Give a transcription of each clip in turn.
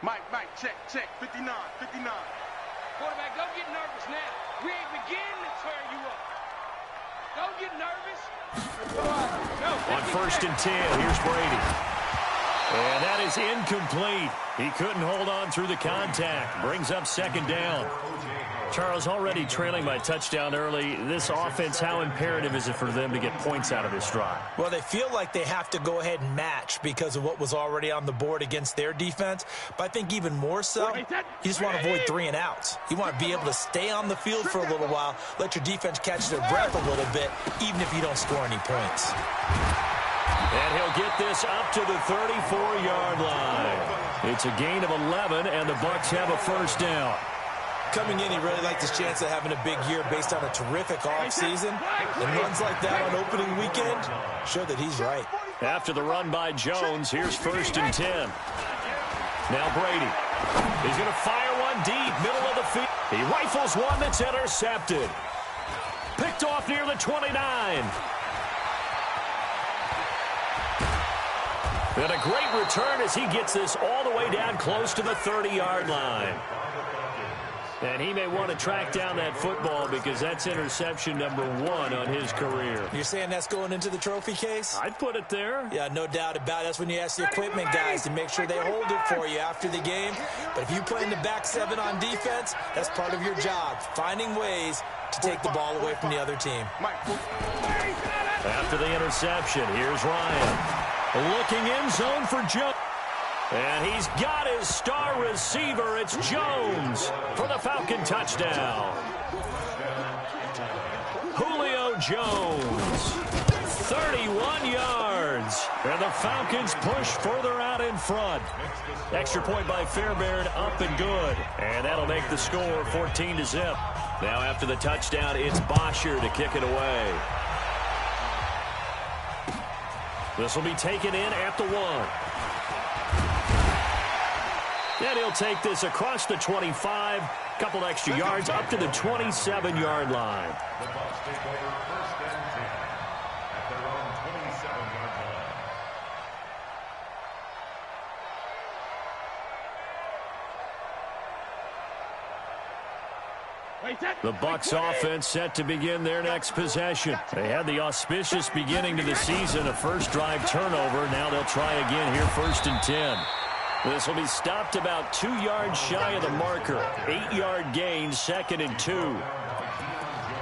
Mike, check, 59. Quarterback, don't get nervous now. We ain't beginning to tear you up. Don't get nervous. On 1st and 10, here's Brady. And that is incomplete. He couldn't hold on through the contact. Brings up 2nd down. Charles, already trailing by touchdown early. This offense, how imperative is it for them to get points out of this drive? Well, they feel like they have to go ahead and match because of what was already on the board against their defense. But I think even more so, you just want to avoid 3 and outs. You want to be able to stay on the field for a little while, let your defense catch their breath a little bit, even if you don't score any points. And he'll get this up to the 34-yard line. It's a gain of 11, and the Bucs have a 1st down. Coming in, he really liked his chance of having a big year based on a terrific offseason. And runs like that on opening weekend show that he's right. After the run by Jones, here's 1st and 10. Now Brady. He's going to fire one deep, middle of the field. He rifles one that's intercepted. Picked off near the 29. And a great return as he gets this all the way down close to the 30-yard line. And he may want to track down that football because that's interception number 1 on his career. You're saying that's going into the trophy case? I'd put it there. Yeah, no doubt about it. That's when you ask the equipment guys to make sure they hold it for you after the game. But if you play in the back 7 on defense, that's part of your job, finding ways to take the ball away from the other team. After the interception, here's Ryan. Looking in zone for Jones. And he's got his star receiver. It's Jones for the Falcon touchdown. Julio Jones, 31 yards. And the Falcons push further out in front. Extra point by Fairbairn, up and good. And that'll make the score 14-0. Now after the touchdown, it's Bosher to kick it away. This will be taken in at the 1. And he'll take this across the 25, couple extra yards up to the 27-yard line. The Bucs take over 1st and 10 at their own 27-yard line. The Bucs offense set to begin their next possession. They had the auspicious beginning to the season, a first drive turnover. Now they'll try again here, 1st and 10. This will be stopped about 2 yards shy of the marker. 8-yard gain, 2nd and 2.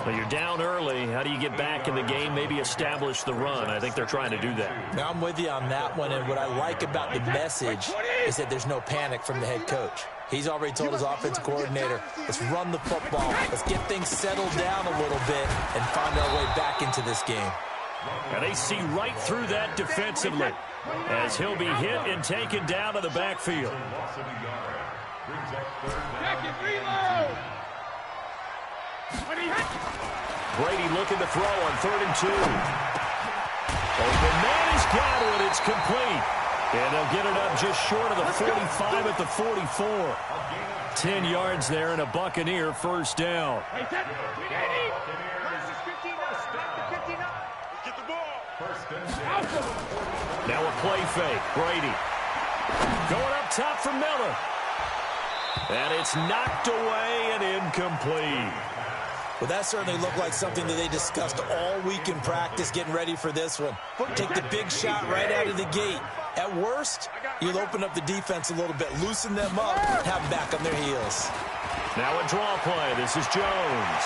Well, you're down early. How do you get back in the game, maybe establish the run? I think they're trying to do that. Now, I'm with you on that one, and what I like about the message is that there's no panic from the head coach. He's already told his offensive coordinator, let's run the football. Let's get things settled down a little bit and find our way back into this game. And they see right through that defensively as he'll be hit and taken down to the backfield. Brady looking to throw on 3rd and 2. Open man has got it. It's complete. And they'll get it up just short of the 45 at the 44. 10 yards there and a Buccaneer 1st down. Now a play fake. Brady going up top for Miller. And it's knocked away and incomplete. Well, that certainly looked like something that they discussed all week in practice getting ready for this one. Take the big shot right out of the gate. At worst, you'll open up the defense a little bit, loosen them up, and have them back on their heels. Now a draw play. This is Jones.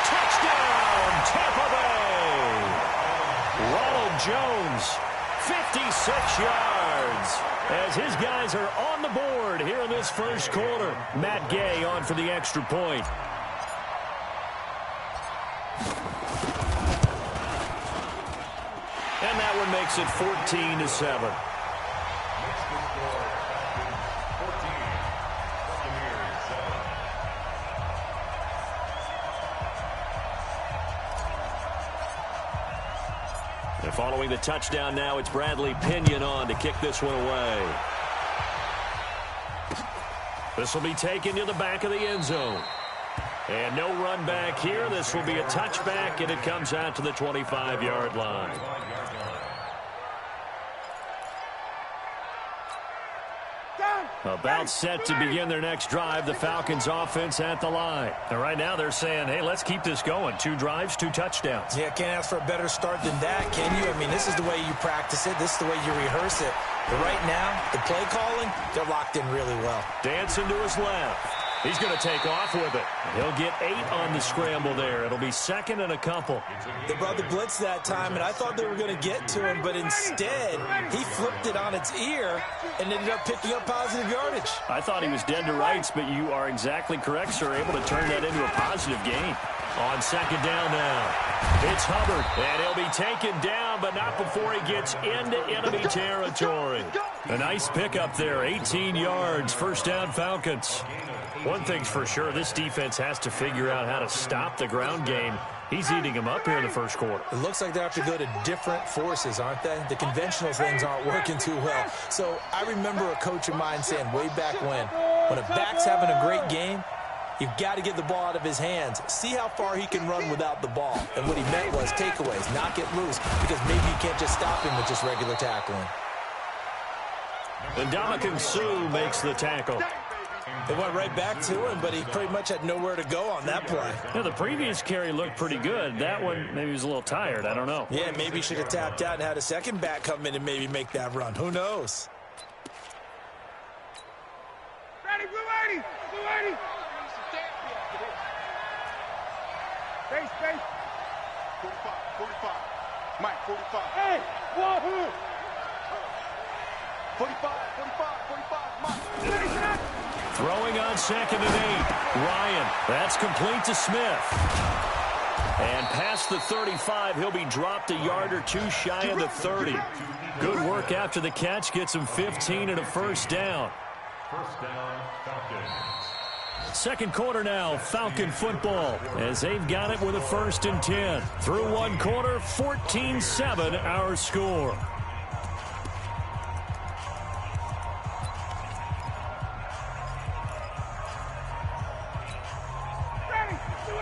Touchdown, Tampa Bay. Ronald Jones, 56 yards. As his guys are on the board here in this first quarter. Matt Gay on for the extra point. And that one makes it 14-7. And following the touchdown now, it's Bradley Pinion on to kick this one away. This will be taken to the back of the end zone. And no run back here. This will be a touchback, and it comes out to the 25-yard line. About set to begin their next drive, the Falcons offense at the line. And right now they're saying, hey, let's keep this going. 2 drives, 2 touchdowns. Yeah, can't ask for a better start than that, can you? I mean, this is the way you practice it. This is the way you rehearse it. But right now, the play calling, they're locked in really well. Dancing to his left. He's going to take off with it. He'll get 8 on the scramble there. It'll be 2nd and a couple. They brought the blitz that time, and I thought they were going to get to him, but instead, he flipped it on its ear and ended up picking up positive yardage. I thought he was dead to rights, but you are exactly correct, sir. Able to turn that into a positive gain. On 2nd down now. It's Hubbard, and he'll be taken down, but not before he gets into enemy territory. A nice pickup there, 18 yards, 1st down Falcons. One thing's for sure, this defense has to figure out how to stop the ground game. He's eating them up here in the 1st quarter. It looks like they have to go to different forces, aren't they? The conventional things aren't working too well. So I remember a coach of mine saying way back when a back's having a great game, you've got to get the ball out of his hands. See how far he can run without the ball. And what he meant was takeaways, knock it loose, because maybe you can't just stop him with just regular tackling. And Ndamukong Suh makes the tackle. They went right back to him, but he pretty much had nowhere to go on that play. Yeah, the previous carry looked pretty good. That one, maybe he was a little tired. I don't know. Yeah, maybe he should have tapped out and had a second back come in and maybe make that run. Who knows? Ready, blue 80! Blue 80! Space. 45. Mike, 45. Hey, wahoo! 45, Mike. Throwing on 2nd and 8. Ryan, that's complete to Smith. And past the 35, he'll be dropped a yard or 2 shy of the 30. Good work after the catch, gets him 15 and a 1st down. 1st down, Falcons. 2nd quarter now, Falcon football, as they've got it with a 1st and 10. Through 1 quarter, 14-7 our score.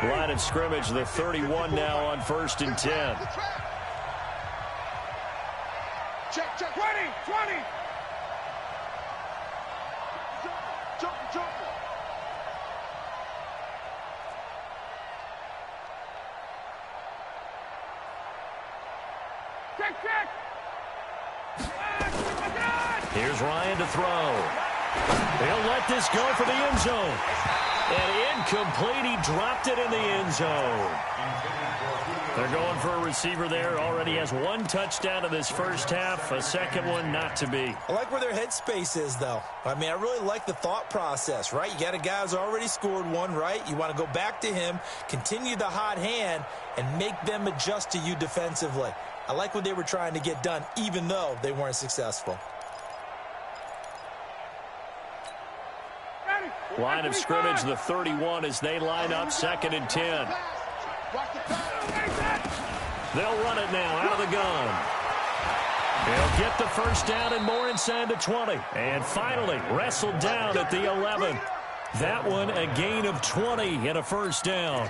Line of scrimmage, the 31 now on 1st and 10. Check. 20. Jump. Check. Here's Ryan to throw. He'll let this go for the end zone. And incomplete, he dropped it in the end zone. They're going for a receiver there. Already has 1 touchdown in this 1st half. A 2nd one not to be. I like where their headspace is, though. I mean, I really like the thought process, right? You got a guy who's already scored 1, right? You want to go back to him, continue the hot hand, and make them adjust to you defensively. I like what they were trying to get done, even though they weren't successful. Line of scrimmage, the 31, as they line up 2nd and 10. They'll run it now out of the gun. They'll get the 1st down and more inside the 20. And finally wrestled down at the 11. That one a gain of 20 and a 1st down.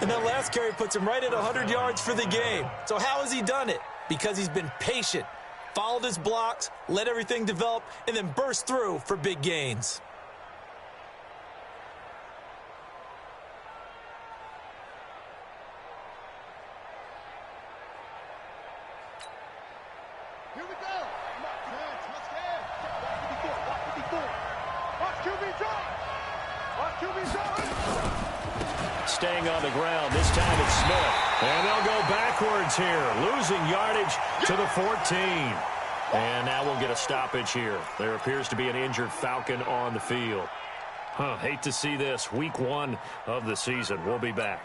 And that last carry puts him right at 100 yards for the game. So how has he done it? Because he's been patient, followed his blocks, let everything develop, and then burst through for big gains. Here we go. Watch QB jump. Staying on the ground. This time it's Smith. And they'll go backwards here. Losing yardage to the 14. And now we'll get a stoppage here. There appears to be an injured Falcon on the field. Hate to see this. Week 1 of the season. We'll be back.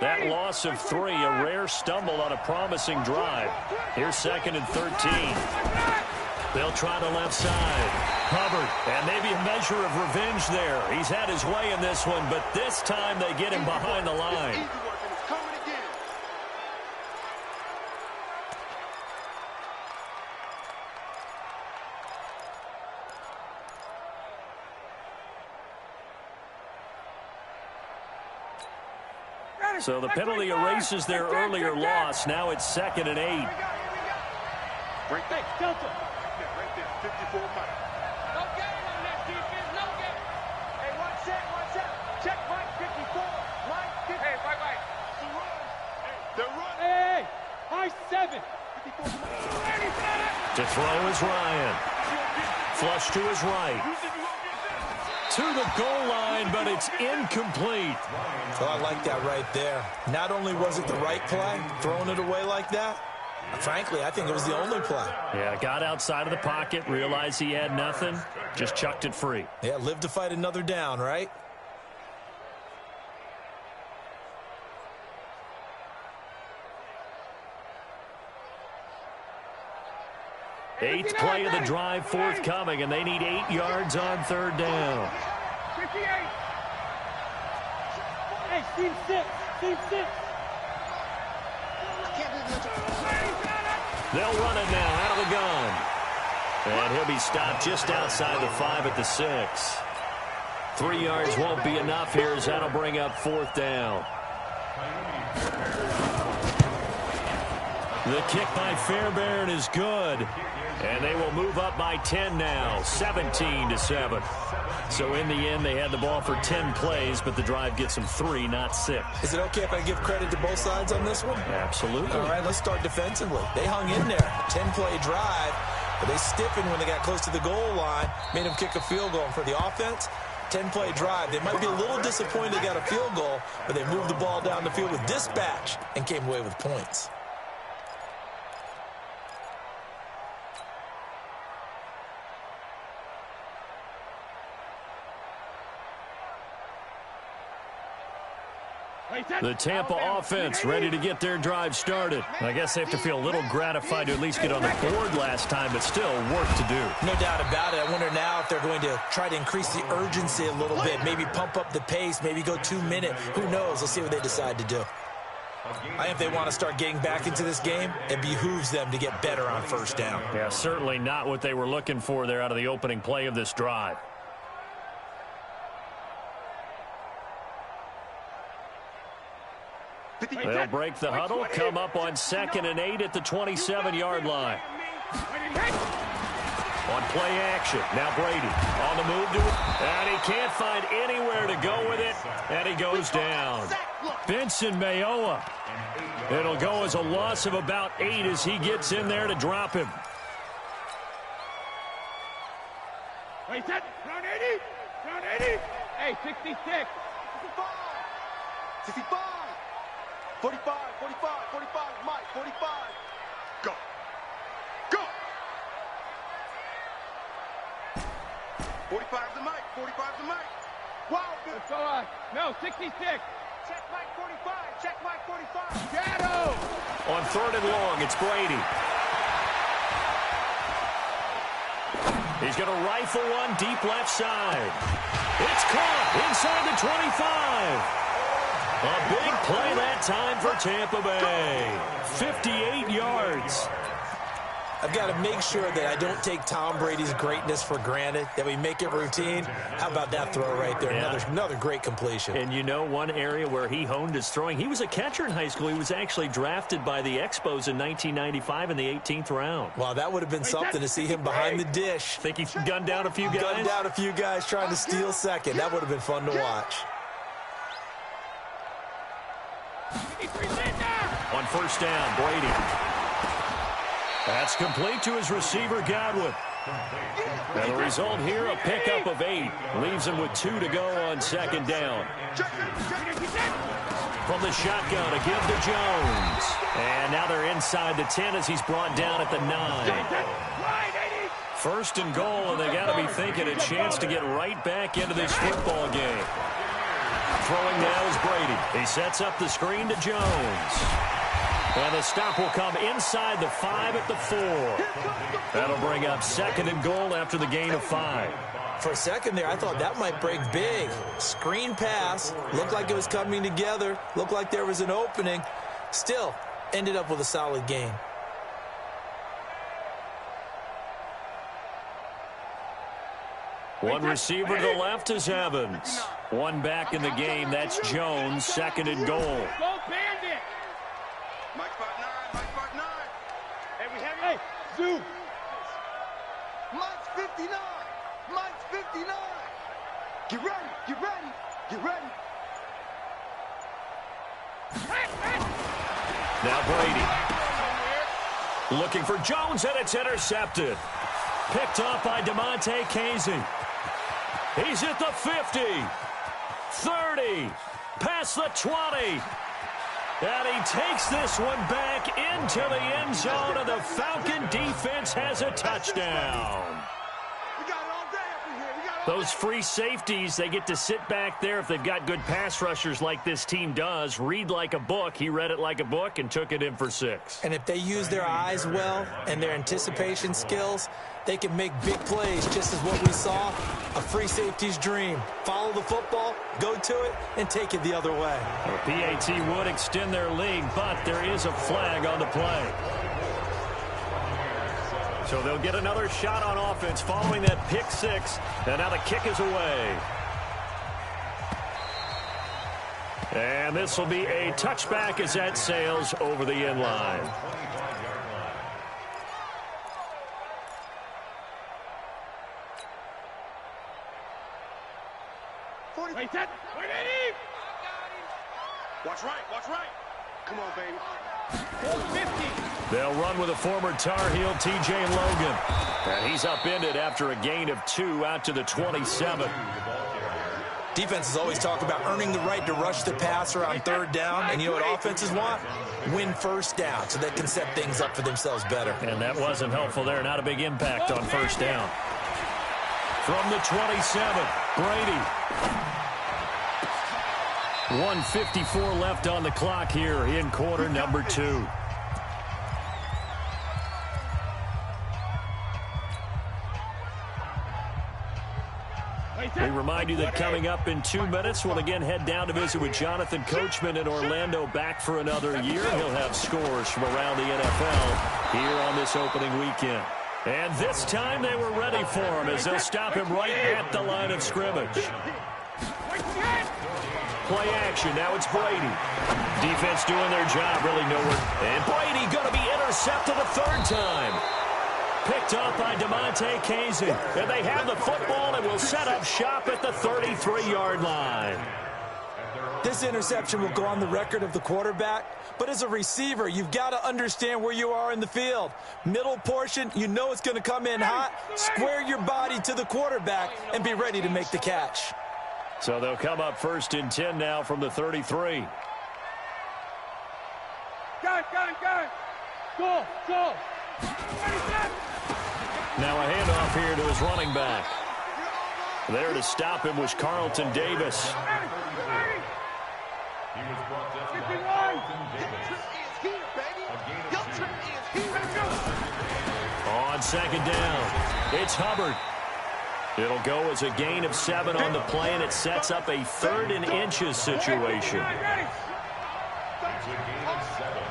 That loss of 3, a rare stumble on a promising drive. Here's 2nd and 13. They'll try the left side. Hubbard, and maybe a measure of revenge there. He's had his way in this one, but this time they get him behind the line. So the penalty erases their earlier loss. Now it's 2nd and 8. Right there, 54 miles. To throw is Ryan. Flush to his right. To the goal line, but it's incomplete. So I like that right there. Not only was it the right play, throwing it away like that, frankly, I think it was the only play. Yeah, got outside of the pocket, realized he had nothing, just chucked it free. Yeah, live to fight another down, right? Eighth play of the drive forthcoming, and they need 8 yards on third down. 58. Hey, team 6. Team 6. They'll run it now out of the gun. And he'll be stopped just outside the 5 at the 6. 3 yards won't be enough here as that'll bring up fourth down. The kick by Fairbairn is good. And they will move up by 10 now, 17-7. So in the end, they had the ball for 10 plays, but the drive gets them 3, not 6. Is it okay if I give credit to both sides on this one? Absolutely. All right, let's start defensively. They hung in there. 10-play drive, but they stiffened when they got close to the goal line, made them kick a field goal. And for the offense, 10-play drive. They might be a little disappointed they got a field goal, but they moved the ball down the field with dispatch and came away with points. The Tampa offense ready to get their drive started. I guess they have to feel a little gratified to at least get on the board last time, but still work to do. No doubt about it. I wonder now if they're going to try to increase the urgency a little bit, maybe pump up the pace, maybe go 2 minute. Who knows? Let's see what they decide to do. I think if they want to start getting back into this game, it behooves them to get better on first down. Yeah, certainly not what they were looking for there out of the opening play of this drive. They'll break the huddle, come up on 2nd and 8 at the 27-yard line. On play action, now Brady on the move to it, and he can't find anywhere to go with it, and he goes down. Benson Mayowa. It'll go as a loss of about 8 as he gets in there to drop him. Wait, set. Round 80. Round 80. Hey, 66. 65. 45, 45, 45, Mike, 45. Go. Go. 45 to Mike, 45 to Mike. Wow. That's all right. No, 66. Check Mike 45, check Mike 45. Shadow. On 3rd and long, it's Brady. He's going to rifle one deep left side. It's caught inside the 25. A big play that time for Tampa Bay. 58 yards. I've got to make sure that I don't take Tom Brady's greatness for granted, that we make it routine. How about that throw right there? Yeah. Another great completion. And you know one area where he honed his throwing, he was a catcher in high school. He was actually drafted by the Expos in 1995 in the 18th round. Wow, that would have been something to see him behind the dish. Think he gunned down a few guys? Gunned down a few guys trying to steal second. That would have been fun to watch. On first down, Brady. That's complete to his receiver, Godwin. And the result here, a pickup of 8. Leaves him with 2 to go on 2nd down. From the shotgun, a give to Jones. And now they're inside the 10 as he's brought down at the 9. 1st and goal, and they got to be thinking a chance to get right back into this football game. Throwing now is Brady. He sets up the screen to Jones. And the stop will come inside the 5 at the 4. That'll bring up 2nd and goal after the gain of 5. For a second there, I thought that might break big. Screen pass. Looked like it was coming together. Looked like there was an opening. Still, ended up with a solid gain. One receiver to the left is Evans. One back in the game. That's Jones. 2nd and goal. Go Bandit. Mike 5'9", Mike 5'9". Hey, we have Hey, Zoo. Mike's 59. Mike's 59. Get ready, get ready, get ready. Now Brady. Looking for Jones, and it's intercepted. Picked up by DeMonte Casey. He's at the 50, 30, past the 20. And he takes this one back into the end zone, and the Falcon defense has a touchdown. Those free safeties, they get to sit back there if they've got good pass rushers like this team does. Read like a book. He read it like a book and took it in for 6. And if they use their eyes well and their anticipation skills, they can make big plays, just as what we saw, a free safety's dream. Follow the football, go to it, and take it the other way. The PAT would extend their lead, but there is a flag on the play. So they'll get another shot on offense following that pick 6, and now the kick is away. And this will be a touchback as that sails over the end line. Watch right. Come on, baby. 50. They'll run with a former Tar Heel, T.J. Logan. And he's upended after a gain of 2 out to the 27. Defenses always talk about earning the right to rush the passer on 3rd down. And you know what offenses want? Win 1st down so they can set things up for themselves better. And that wasn't helpful there. Not a big impact on 1st down. From the 27, Brady. 1:54 left on the clock here in quarter number 2. We remind you that coming up in 2 minutes, we'll again head down to visit with Jonathan Coachman in Orlando, back for another year. He'll have scores from around the NFL here on this opening weekend. And this time they were ready for him as they'll stop him right at the line of scrimmage. Play action. Now it's Brady. Defense doing their job really nowhere. And Brady going to be intercepted a 3rd time. Picked up by DeMonte Casey. And they have the football and will set up shop at the 33-yard line. This interception will go on the record of the quarterback, but as a receiver, you've got to understand where you are in the field. Middle portion, you know it's going to come in hot. Square your body to the quarterback and be ready to make the catch. So they'll come up 1st and 10 now from the 33. Got it. Go. Now a handoff here to his running back. There to stop him was Carlton Davis. He was brought down by 51. Carlton Davis. On 2nd down, it's Hubbard. It'll go as a gain of 7 on the play, and it sets up a 3rd and inches situation. It's a gain of 7.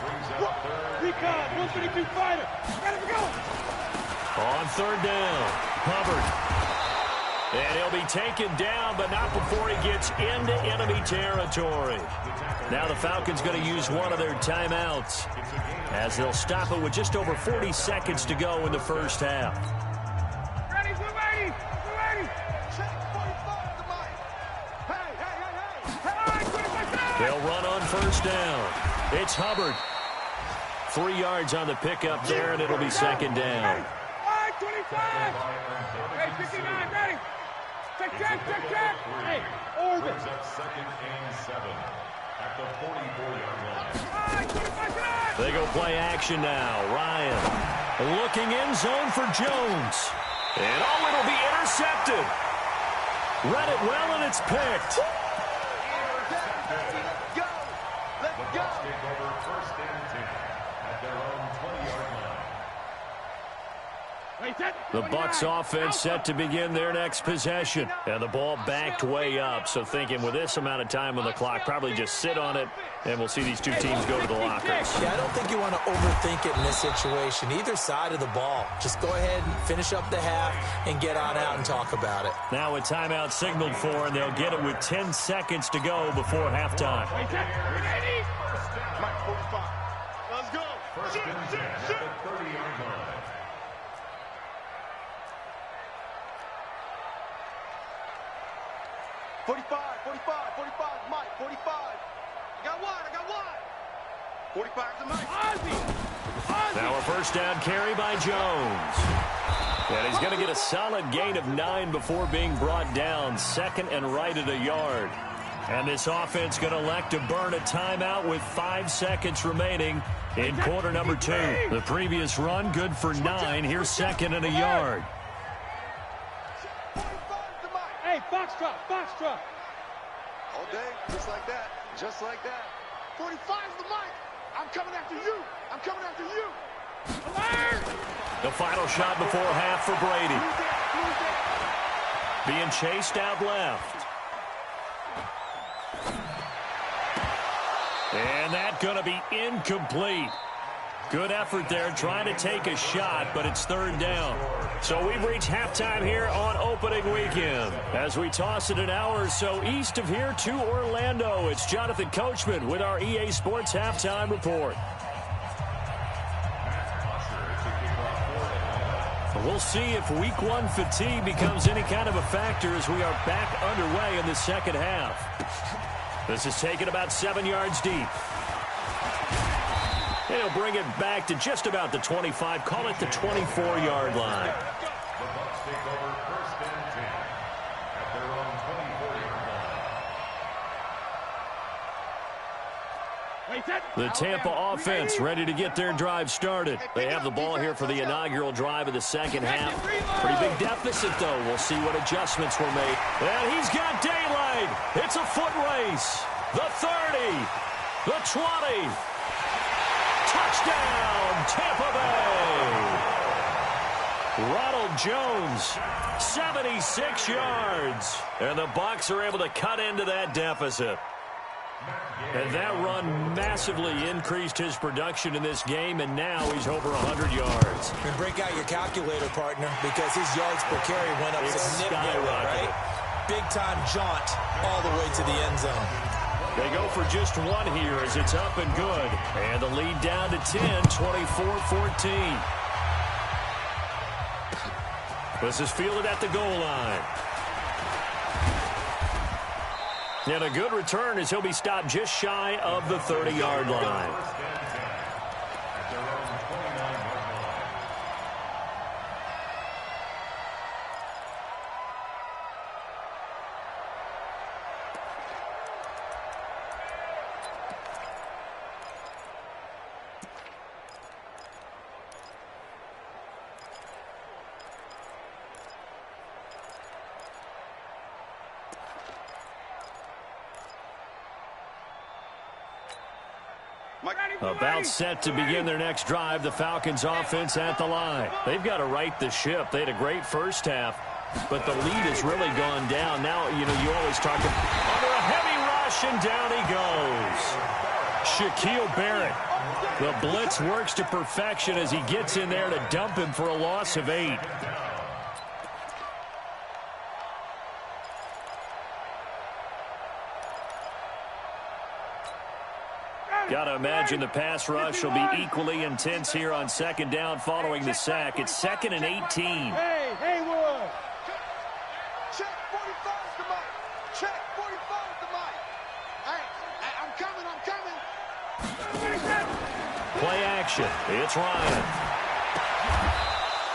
Brings up 3rd. Recon, 132 fighter. Got it, go. On 3rd down, Hubbard. And he'll be taken down, but not before he gets into enemy territory. Now the Falcons going to use one of their timeouts as they'll stop it with just over 40 seconds to go in the 1st half. They'll run on 1st down. It's Hubbard. 3 yards on the pickup there, and it'll be 2nd down. 25. Hey, 59, ready. Check. Hey, orbit. Brings up 2nd and 7 at the 44-yard line. They go play action now. Ryan looking end zone for Jones. And it'll be intercepted. Read it well, and it's picked. The Bucs take over 1st and 10 at their own 20-yard line. The Bucs offense set to begin their next possession. And the ball backed way up. So thinking with this amount of time on the clock, probably just sit on it, and we'll see these two teams go to the lockers. Yeah, I don't think you want to overthink it in this situation. Either side of the ball. Just go ahead and finish up the half and get on out and talk about it. Now a timeout signaled for, and they'll get it with 10 seconds to go before halftime. Let's go. 1st and 10 at the 30-yard line. Now a first down carry by Jones. And he's going to get a solid gain of 9 before being brought down. Second and right at a yard. And this offense going to elect to burn a timeout with 5 seconds remaining in quarter number 2. The previous run good for 9. Here's second and a yard. Hey, Foxtrot, Foxtrot. All day, just like that. Just like that. 45's the mic. I'm coming after you. I'm coming after you. The final shot before half for Brady. Being chased out left. And that's going to be incomplete. Good effort there trying to take a shot, but it's third down. So we've reached halftime here on opening weekend. As we toss it an hour or so east of here to Orlando, it's Jonathan Coachman with our EA Sports Halftime Report. We'll see if week 1 fatigue becomes any kind of a factor as we are back underway in the second half. This is taken about 7 yards deep. He'll bring it back to just about the 25, call it the 24-yard line. The Bucs take over first and 10 at their own 24-yard line. The Tampa offense ready to get their drive started. They have the ball here for the inaugural drive of the second half. Pretty big deficit, though. We'll see what adjustments were made. And he's got daylight. It's a foot race. The 30. The 20. Touchdown, Tampa Bay. Ronald Jones, 76 yards. And the Bucs are able to cut into that deficit. And that run massively increased his production in this game, and now he's over 100 yards. And break out your calculator, partner, because his yards per carry went up significantly, right? Big-time jaunt all the way to the end zone. They go for just one here as it's up and good. And the lead down to 10, 24-14. This is fielded at the goal line. And a good return as he'll be stopped just shy of the 30-yard line. About set to begin their next drive, the Falcons offense at the line. They've got to right the ship. They had a great first half, but the lead has really gone down. Now, you always talk about under a heavy rush, and down he goes. Shaquille Barrett. The blitz works to perfection as he gets in there to dump him for a loss of 8. Got to imagine the pass rush will be equally intense here on second down following the sack. It's 2nd and 18. Hey, Haywood. Check 45's the mic. Check 45's the mic. Hey, I'm coming. Play action. It's Ryan.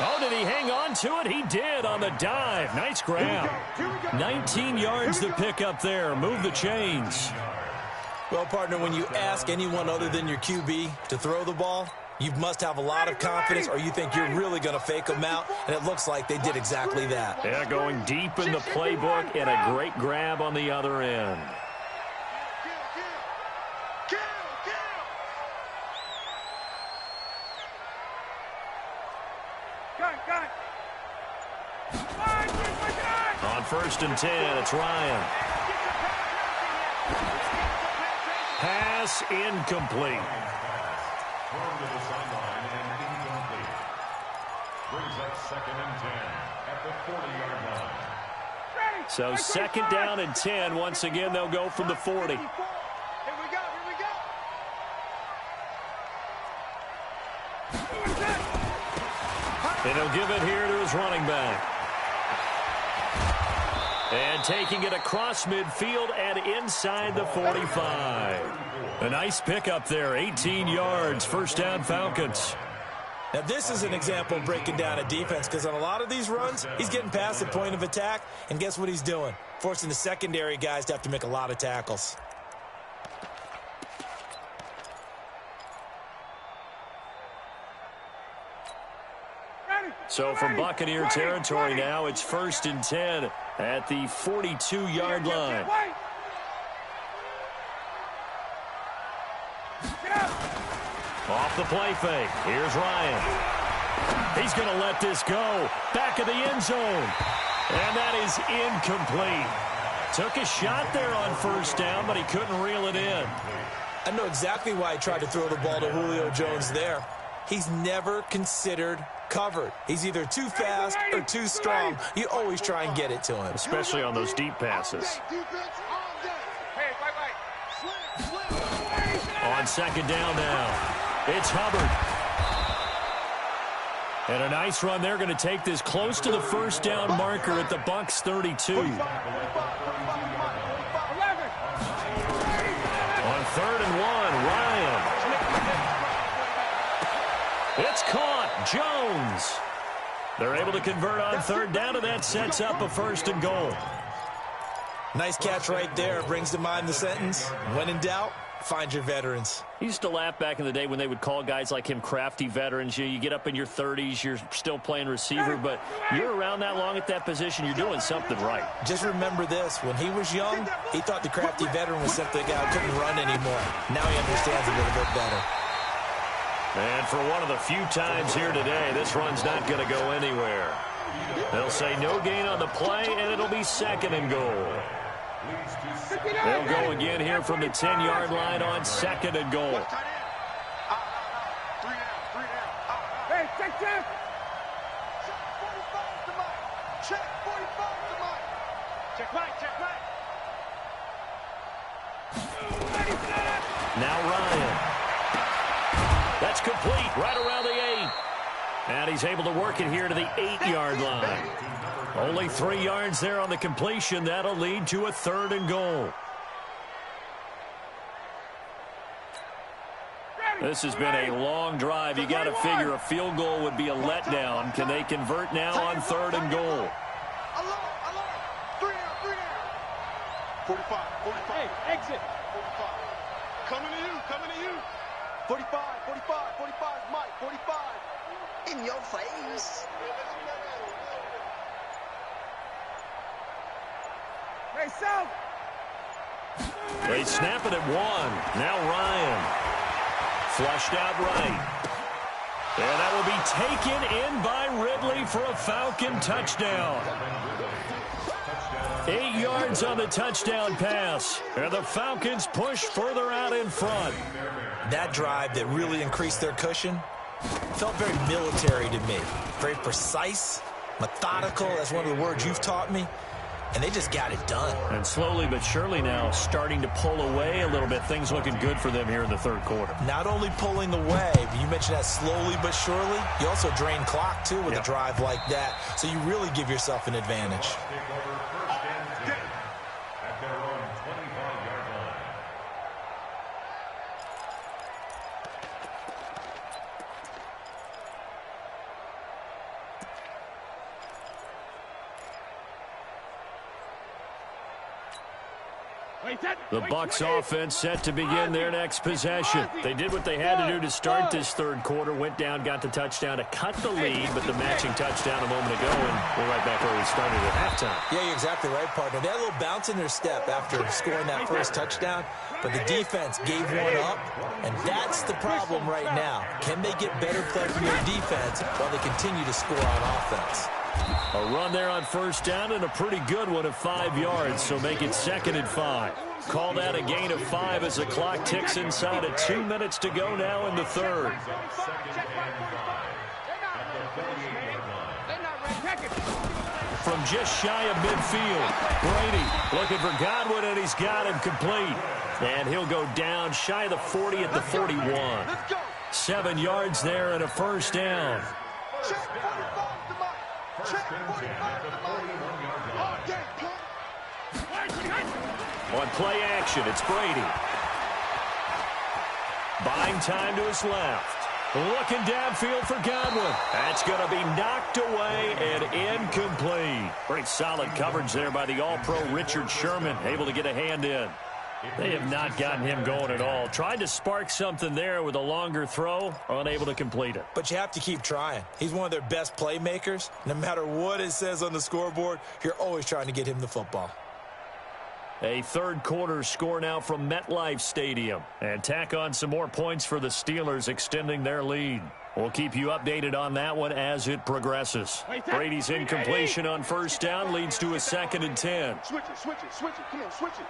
Oh, did he hang on to it? He did on the dive. Nice grab. 19 yards the pick up there. Move the chains. Well, partner, when you ask anyone other than your QB to throw the ball, you must have a lot of confidence or you think you're really going to fake them out, and it looks like they did exactly that. Yeah, going deep in the playbook and a great grab on the other end. On 1st and 10, it's Ryan. Pass incomplete. Thrown to the sideline and incomplete. Brings up 2nd and 10 at the 40-yard line. So 2nd down and 10. Once again, they'll go from the 40. Here we go. And he'll give it here to his running back. And taking it across midfield and inside the 45. A nice pickup there, 18 yards, first down Falcons. Now, this is an example of breaking down a defense because on a lot of these runs, he's getting past the point of attack, and guess what he's doing? Forcing the secondary guys to have to make a lot of tackles. So from Buccaneer territory now, it's 1st and 10 at the 42-yard line. Off the play fake. Here's Ryan. He's going to let this go. Back of the end zone. And that is incomplete. Took a shot there on first down, but he couldn't reel it in. I know exactly why he tried to throw the ball to Julio Jones there. He's never considered covered. He's either too fast or too strong. You always try and get it to him. Especially on those deep passes. On second down now. It's Hubbard. And a nice run. They're going to take this close to the first down marker at the Bucs 32. On 3rd and 1, Ryan. It's caught. Jones. They're able to convert on 3rd down, and that sets up a 1st and goal. Nice catch right there. Brings to mind the sentence, when in doubt, find your veterans. I used to laugh back in the day when they would call guys like him crafty veterans. You get up in your 30s, you're still playing receiver, but you're around that long at that position, you're doing something right. Just remember this. When he was young, he thought the crafty veteran was simply a guy who couldn't run anymore. Now he understands a little bit better. And for one of the few times here today, this run's not going to go anywhere. They'll say no gain on the play, and it'll be 2nd and goal. They'll go again here from the 10-yard line on 2nd and goal. Hey, check. Check Mike. Now Ryan. That's complete right around the 8. And he's able to work it here to the 8-yard line. Only 3 yards there on the completion. That'll lead to a 3rd and goal. This has been a long drive. You got to figure a field goal would be a letdown. Can they convert now on 3rd and goal? 45. Hey, exit. 45. Coming to you. 45, Mike, 45. In your face. Hey, South. They snap it at 1. Now Ryan. Flushed out right. And that will be taken in by Ridley for a Falcon touchdown. 8 yards on the touchdown pass. And the Falcons push further out in front. That drive that really increased their cushion felt very military to me. Very precise, methodical. That's one of the words you've taught me. And they just got it done. And slowly but surely now starting to pull away a little bit. Things looking good for them here in the 3rd quarter. Not only pulling away, but you mentioned that slowly but surely. You also drain clock, too, with a drive like that. So you really give yourself an advantage. The Bucs offense set to begin their next possession. They did what they had to do to start this 3rd quarter. Went down, got the touchdown to cut the lead, but the matching touchdown a moment ago, and we're right back where we started at halftime. Yeah, you're exactly right, partner. They had a little bounce in their step after scoring that first touchdown, but the defense gave one up, and that's the problem right now. Can they get better play from their defense while they continue to score on offense? A run there on first down and a pretty good one of 5 yards, so make it 2nd and 5. Call that a gain of 5 as the clock ticks inside of 2 minutes to go now in the 3rd. From just shy of midfield, Brady looking for Godwin, and he's got him complete. And he'll go down shy of the 40 at the 41. 7 yards there and a first down. Check 45 to Mike. On play action, it's Brady. Buying time to his left. Looking downfield for Godwin. That's going to be knocked away and incomplete. Great solid coverage there by the All-Pro Richard Sherman, able to get a hand in. They have not gotten him going at all. Tried to spark something there with a longer throw, unable to complete it. But you have to keep trying. He's one of their best playmakers. No matter what it says on the scoreboard, you're always trying to get him the football. A third quarter score now from MetLife Stadium. And tack on some more points for the Steelers, extending their lead. We'll keep you updated on that one as it progresses. Brady's incompletion on first down leads to a 2nd and 10. Switch it, switch it, switch it. Come on, switch it.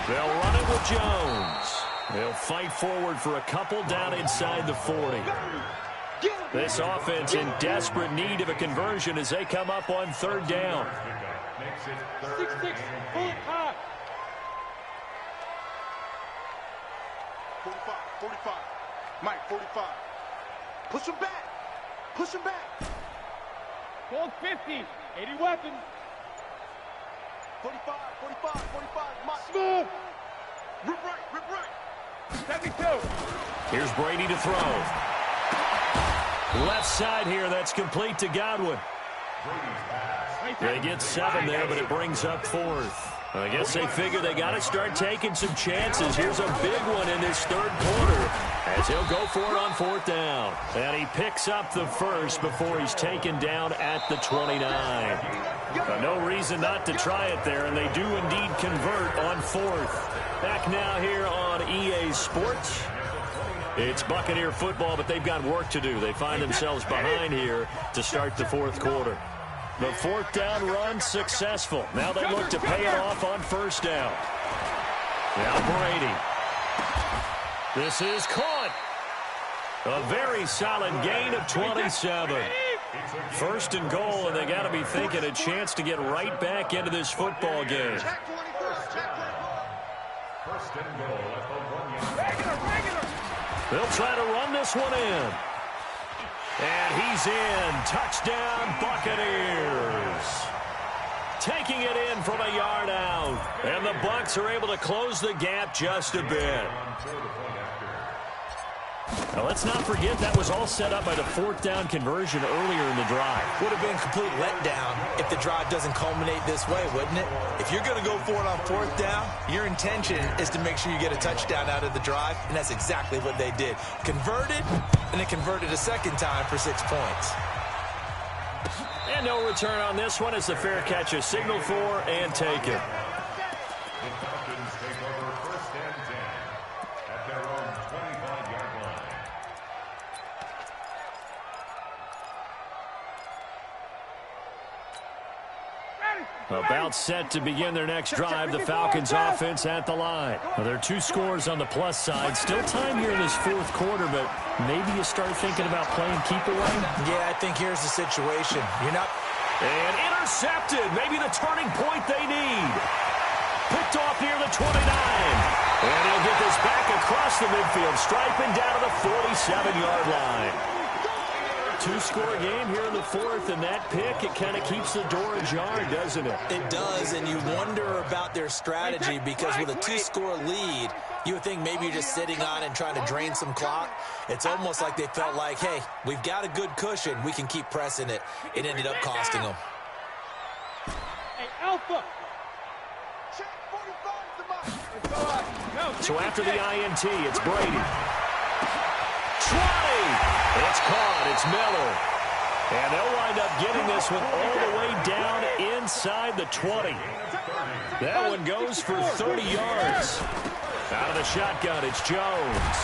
They'll run it with Jones. They'll fight forward for a couple down inside the 40. This offense in desperate need of a conversion as they come up on 3rd down. 6-6, pull it high. 45. Mike, 45. Push him back. Push him back. Call 50, 80 weapons. 45. Mike. Smooth. Rip right. 72. Here's Brady to throw. Left side here, that's complete to Godwin. They get 7 there, but it brings up 4th. I guess they figure they got to start taking some chances. Here's a big one in this 3rd quarter as he'll go for it on 4th down. And he picks up the first before he's taken down at the 29. No reason not to try it there, and they do indeed convert on 4th. Back now here on EA Sports. It's Buccaneer football, but they've got work to do. They find themselves behind here to start the 4th quarter. The 4th down run successful. Now they look to pay it off on 1st down. Now Brady. This is caught. A very solid gain of 27. 1st and goal, and they got to be thinking a chance to get right back into this football game. Check 24. Check 24. 1st and goal at the 1-yard line. They'll try to run this one in. And he's in. Touchdown, Buccaneers. Taking it in from a yard out. And the Bucs are able to close the gap just a bit. Now, let's not forget that was all set up by the 4th down conversion earlier in the drive. Would have been a complete letdown if the drive doesn't culminate this way, wouldn't it? If you're going to go for it on 4th down, your intention is to make sure you get a touchdown out of the drive, and that's exactly what they did. Converted, and they converted a 2nd time for 6 points. And no return on this one as the fair catch is signaled for and taken. The Falcons take over 1st and 10 at their own 25-yard line. About set to begin their next drive, the Falcons offense at the line. Well, there are 2 scores on the plus side. Still time here in this 4th quarter, but maybe you start thinking about playing keep away. Yeah, I think here's the situation. You're not... And intercepted. Maybe the turning point they need. Picked off near the 29. And he'll get this back across the midfield, striping down to the 47-yard line. 2-score game here in the 4th, and that pick, it kind of keeps the door ajar, doesn't it? It does, and you wonder about their strategy because with a 2-score lead, you would think maybe you're just sitting on and trying to drain some clock. It's almost like they felt like, hey, we've got a good cushion. We can keep pressing it. It ended up costing them. Hey, Alpha. Check 45. So after the INT, it's Brady. 20! It's caught. It's Miller. And they'll wind up getting this one all the way down inside the 20. That one goes for 30 yards. Out of the shotgun, it's Jones.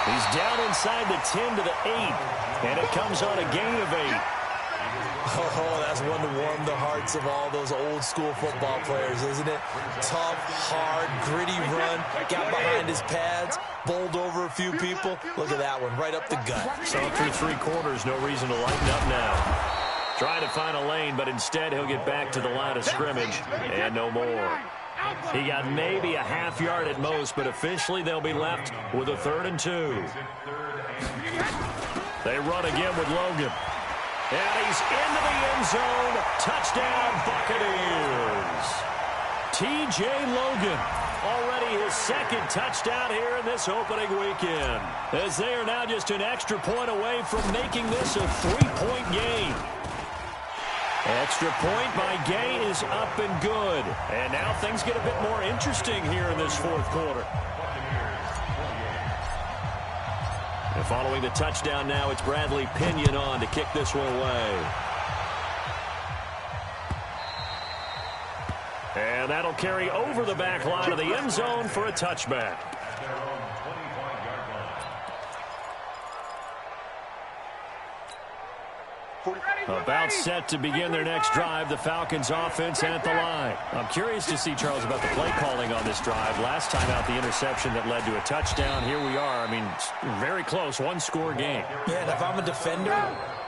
He's down inside the 10 to the 8. And it comes on a gain of 8. Oh, that's one to warm the hearts of all those old-school football players, isn't it? Tough, hard, gritty run, got behind his pads, bowled over a few people. Look at that one, right up the gut. So through 3 quarters, no reason to lighten up now. Trying to find a lane, but instead he'll get back to the line of scrimmage and no more. He got maybe a half yard at most, but officially they'll be left with a 3rd and 2. They run again with Logan. And he's into the end zone. Touchdown, Buccaneers. T.J. Logan, already his second touchdown here in this opening weekend, as they are now just an extra point away from making this a 3-point game. Extra point by Gay is up and good. And now things get a bit more interesting here in this fourth quarter. And following the touchdown now, it's Bradley Pinion on to kick this one away. And that'll carry over the back line of the end zone for a touchback. About set to begin their next drive, the Falcons offense at the line. I'm curious to see, Charles, about the play calling on this drive. Last time out, the interception that led to a touchdown. Here we are. I mean, very close, one-score game. Yeah, and if I'm a defender,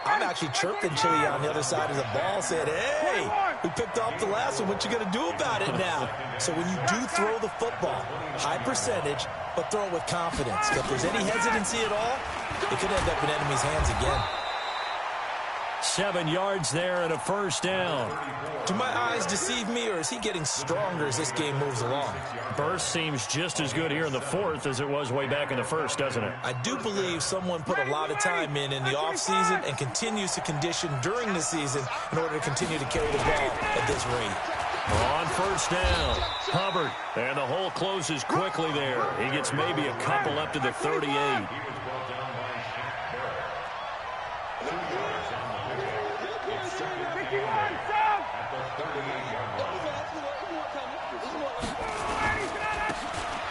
I'm actually chirping Chili on the other side of the ball, saying, hey, we picked off the last one. What you going to do about it now? So when you do throw the football, high percentage, but throw it with confidence. If there's any hesitancy at all, it could end up in enemy's hands again. 7 yards there and a first down. Do my eyes deceive me, or is he getting stronger as this game moves along? Burst seems just as good here in the fourth as it was way back in the first, doesn't it? I do believe someone put a lot of time in the offseason and continues to condition during the season in order to continue to carry the ball at this rate. On first down, Hubbard. And the hole closes quickly there. He gets maybe a couple up to the 38.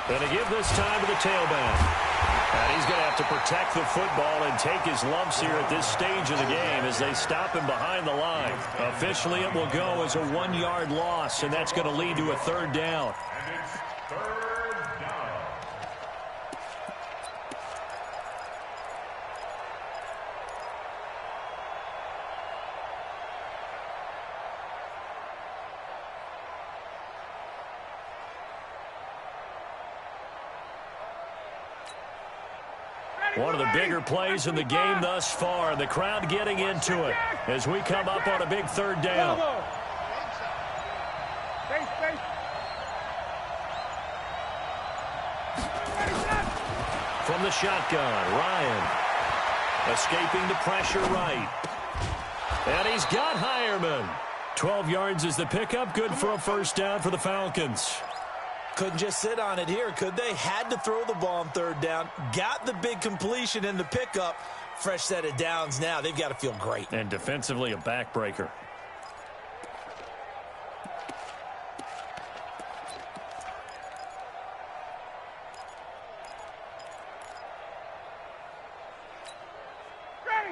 Going to give this time to the tailback. And he's going to have to protect the football and take his lumps here at this stage of the game as they stop him behind the line. Officially, it will go as a 1-yard loss, and that's going to lead to a third down. And it's third down. One of the bigger plays in the game thus far. The crowd getting into it as we come up on a big third down. From the shotgun, Ryan escaping the pressure right. And he's got Hireman. 12 yards is the pickup. Good for a first down for the Falcons. Couldn't just sit on it here, could they? Had to throw the ball on third down. Got the big completion in the pickup. Fresh set of downs now. They've got to feel great. And defensively, a backbreaker.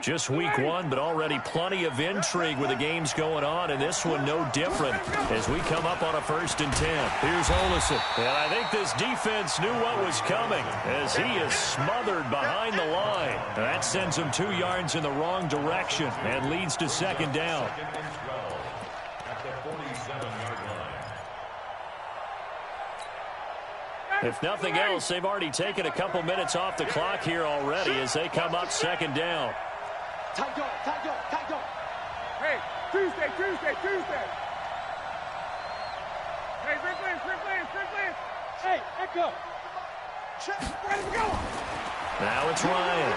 Just week one, but already plenty of intrigue with the games going on, and this one no different as we come up on a 1st and 10. Here's Olison. And I think this defense knew what was coming as he is smothered behind the line. And that sends him 2 yards in the wrong direction and leads to second down. At the 47-yard line. If nothing else, they've already taken a couple minutes off the clock here already as they come up second down. Tight dog. Hey, Tuesday. Hey, Strickland. Hey, Echo. Ready to go. Now it's Ryan.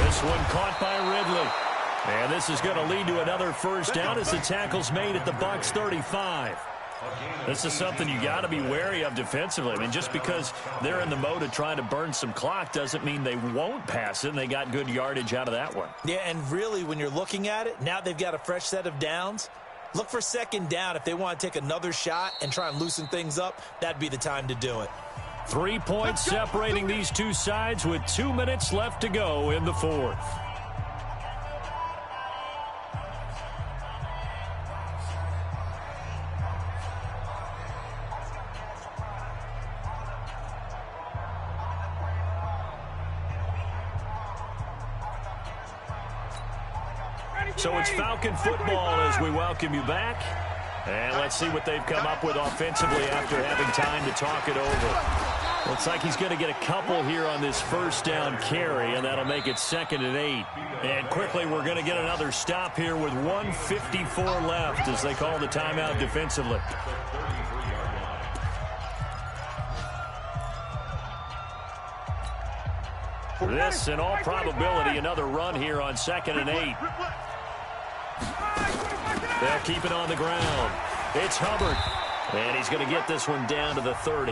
This one caught by Ridley. And this is going to lead to another first down as the tackle's made at the Bucs 35. This is something you got to be wary of defensively. I mean, just because they're in the mode of trying to burn some clock doesn't mean they won't pass it, and they got good yardage out of that one. Yeah, and really, when you're looking at it, now they've got a fresh set of downs. Look for second down. If they want to take another shot and try and loosen things up, that'd be the time to do it. 3 points separating these two sides with 2 minutes left to go in the fourth. So it's Falcon football as we welcome you back. And let's see what they've come up with offensively after having time to talk it over. Looks like he's going to get a couple here on this first down carry, and that'll make it 2nd and 8. And quickly, we're going to get another stop here with 1:54 left as they call the timeout defensively. This, in all probability, another run here on 2nd and 8. They'll keep it on the ground. It's Hubbard. And he's going to get this one down to the 30.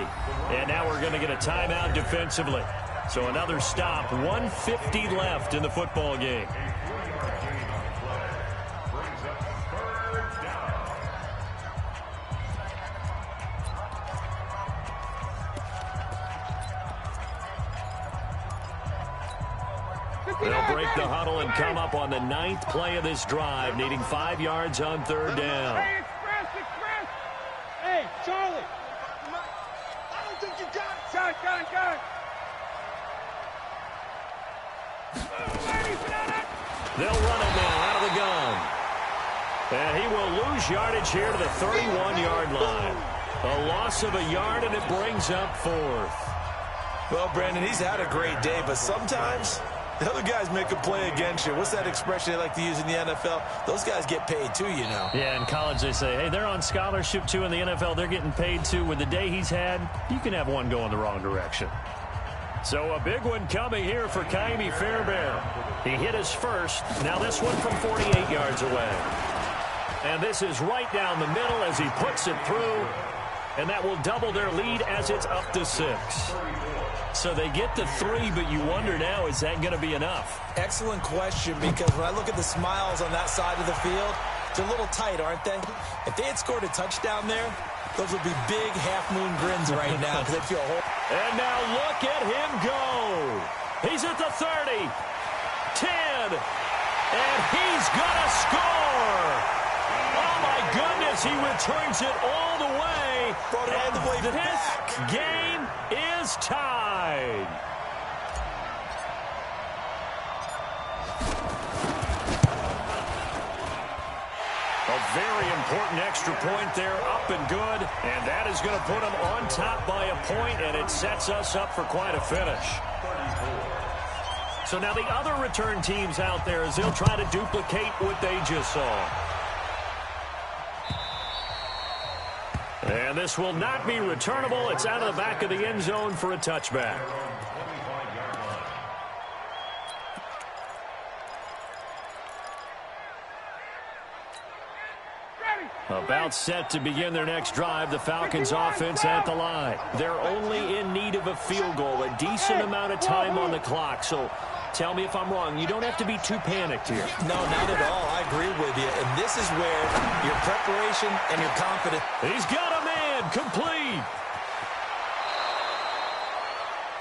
And now we're going to get a timeout defensively. So another stop, 1:50 left in the football game. They'll break the huddle and come up on the 9th play of this drive, needing 5 yards on 3rd down. Hey, Express! Hey, Charlie! I don't think you got it. Got it! They'll run it now out of the gun. And he will lose yardage here to the 31-yard line. A loss of a yard, and it brings up 4th. Well, Brandon, he's had a great day, but sometimes the other guys make a play against you. What's that expression they like to use in the NFL? Those guys get paid too, you know. Yeah, in college they say, hey, they're on scholarship too. In the NFL, they're getting paid too. With the day he's had, you can have one go in the wrong direction. So a big one coming here for Kaimi Fairbairn. He hit his first. Now this one from 48 yards away. And this is right down the middle as he puts it through. And that will double their lead as it's up to 6. So they get to 3, but you wonder now, is that going to be enough? Excellent question, because when I look at the smiles on that side of the field, they're a little tight, aren't they? If they had scored a touchdown there, those would be big half-moon grins right now because they'd feel whole. And now look at him go. He's at the 30, 10, and he's going to score. Oh, my goodness, he returns it all the way. Brought it all the way this back. Game is tied. A very important extra point there, up and good. And that is going to put them on top by a point, and it sets us up for quite a finish. So now the other return teams out there, as they'll try to duplicate what they just saw. And this will not be returnable. It's out of the back of the end zone for a touchback. About set to begin their next drive, the Falcons offense at the line. They're only in need of a field goal, a decent amount of time on the clock. So tell me if I'm wrong. You don't have to be too panicked here. No, not at all. I agree with you. And this is where your preparation and your confidence. He's got a man complete.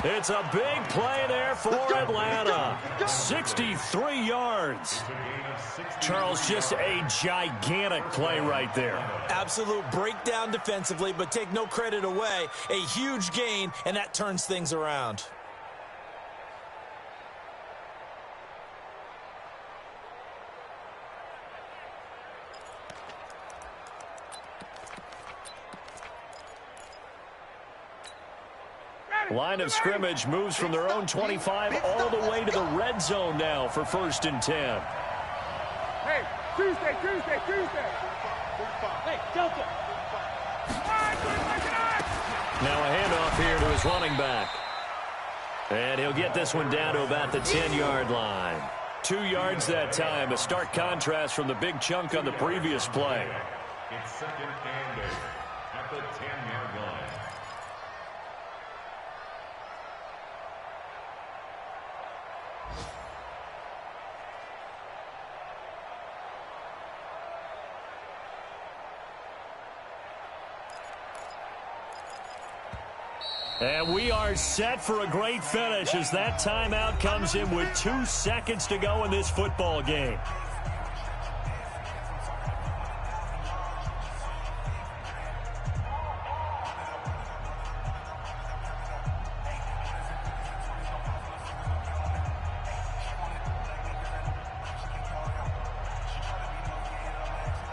It's a big play there for Atlanta. 63 yards. Charles, just a gigantic play right there. Absolute breakdown defensively, but take no credit away. A huge gain, and that turns things around. Line of scrimmage moves from their own 25 all the way to the red zone now for 1st and 10. Hey, Tuesday. Hey, Delta. Now a handoff here to his running back. And he'll get this one down to about the 10-yard line. 2 yards that time, a stark contrast from the big chunk on the previous play. It's 2nd and 8 at the 10-yard line. And we are set for a great finish as that timeout comes in with 2 seconds to go in this football game.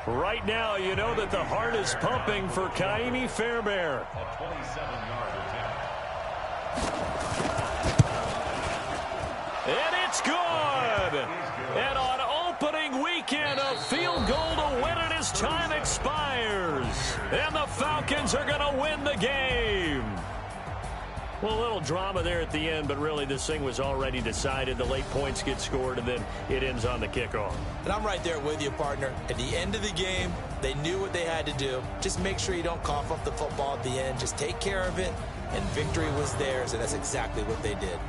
Right now, you know that the heart is pumping for Kaimi Fairbairn. A 27-yard attempt. And it's good. And on opening weekend, a field goal to win it as time expires. And the Falcons are going to win the game. Well, a little drama there at the end, but really this thing was already decided. The late points get scored, and then it ends on the kickoff. And I'm right there with you, partner. At the end of the game, they knew what they had to do. Just make sure you don't cough up the football at the end. Just take care of it, and victory was theirs, and that's exactly what they did.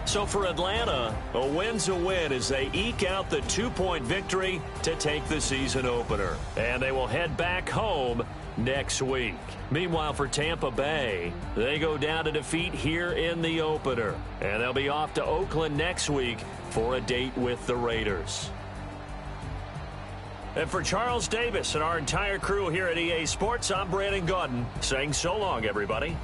So for Atlanta, a win's a win as they eke out the 2-point victory to take the season opener. And they will head back home next week. Meanwhile, for Tampa Bay, they go down to defeat here in the opener. And they'll be off to Oakland next week for a date with the Raiders. And for Charles Davis and our entire crew here at EA Sports, I'm Brandon Gaudin saying so long, everybody.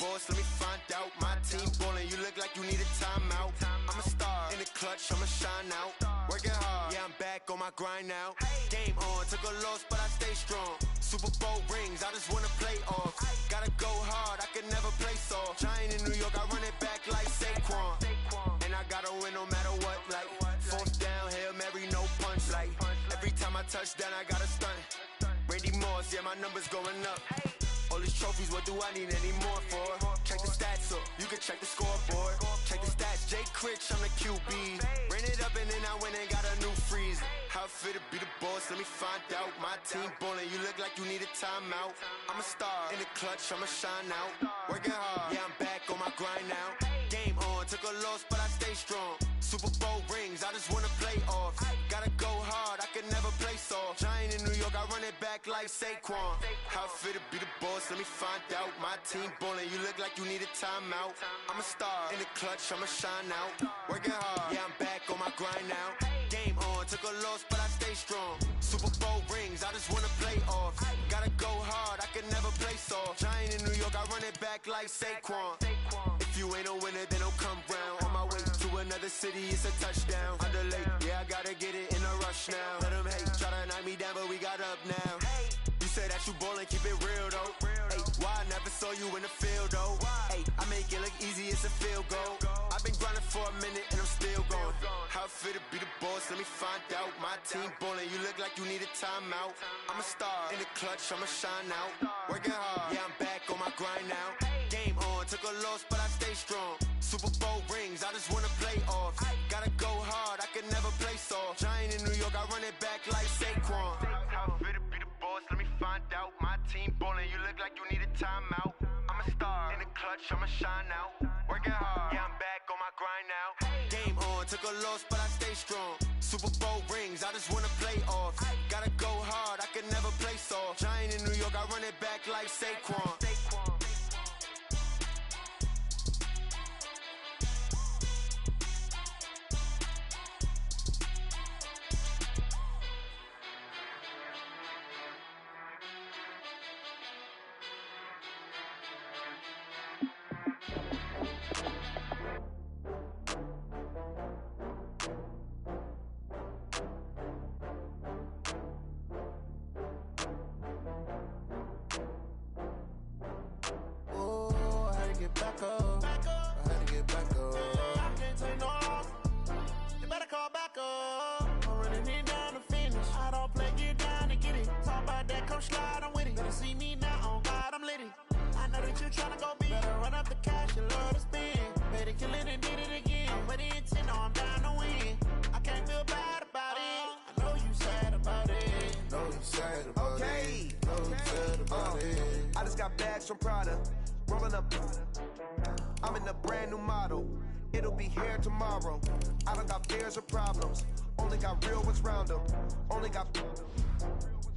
boss, let me find out. My team ballin', you look like you need a timeout. I'm a star in the clutch, I'ma shine out. Working hard, yeah, I'm back on my grind now. Game on, took a loss, but I stay strong. Super Bowl rings, I just wanna play off. Gotta go hard, I can never play soft. Giant in New York, I run it back like Saquon. And I gotta win no matter what, like fourth down, Hail Mary, no punch. Like every time I touch down, I gotta stunt. Randy Moss, yeah, my numbers going up. All these trophies, what do I need any more for? Check the stats up, you can check the scoreboard. Check the stats, Jay Critch, I'm the QB. Ran it up and then I went and got a new freeze. How it feel to be the boss, let me find out. My team ballin', you look like you need a timeout. I'm a star in the clutch, I'ma shine out. Working hard, yeah, I'm back on my grind now. Game on, took a loss, but I stay strong. Super Bowl rings, I just wanna play off. Gotta go hard, I can never play soft. Giant in New York, I run it back like Saquon. How it feel to be the boss, let me find out. My team ballin', you look like you need a timeout. I'm a star in the clutch, I'ma shine out. Working hard, yeah, I'm back on my grind now. Game on, took a loss, but I stay strong. Super Bowl rings, I just wanna play off. Gotta go hard, I can never play soft. Giant in New York, I run it back like Saquon. If you ain't a winner, then don't come round. On my way to another city, it's a touchdown. Underlay, yeah, I gotta get it in a rush now. Let them hate, try to knock me down, but we got up now. You say that you ballin', keep it real though. Hey, why I never saw you in the field though? Hey, I make it look easy, it's a field goal. I've been grinding for a minute and I'm still going. How it feel to be the boss, let me find out. My team ballin', you look like you need a timeout. I'm a star in the clutch, I'ma shine out. Working hard, yeah, I'm back on my grind now. Game on, took a loss, but I stay strong. Super Bowl rings, I just wanna play off. Gotta go hard, I can never play soft. Giant in New York, I run it back like Saquon. How it feel to be the boss, let me find out. My team ballin', you look like you need a timeout. I'm a star in the clutch, I'ma shine out. Working hard, yeah, I'm back on my grind now. Game on, took a loss, but I stay strong. Super Bowl rings, I just wanna play off. Gotta go hard, I can never play soft. Giant in New York, I run it back like Saquon. From Prada, rolling up. I'm in a brand new model. It'll be here tomorrow. I don't got fears or problems. Only got real ones round them. Only got.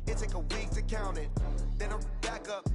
It take a week to count it. Then I'm back up.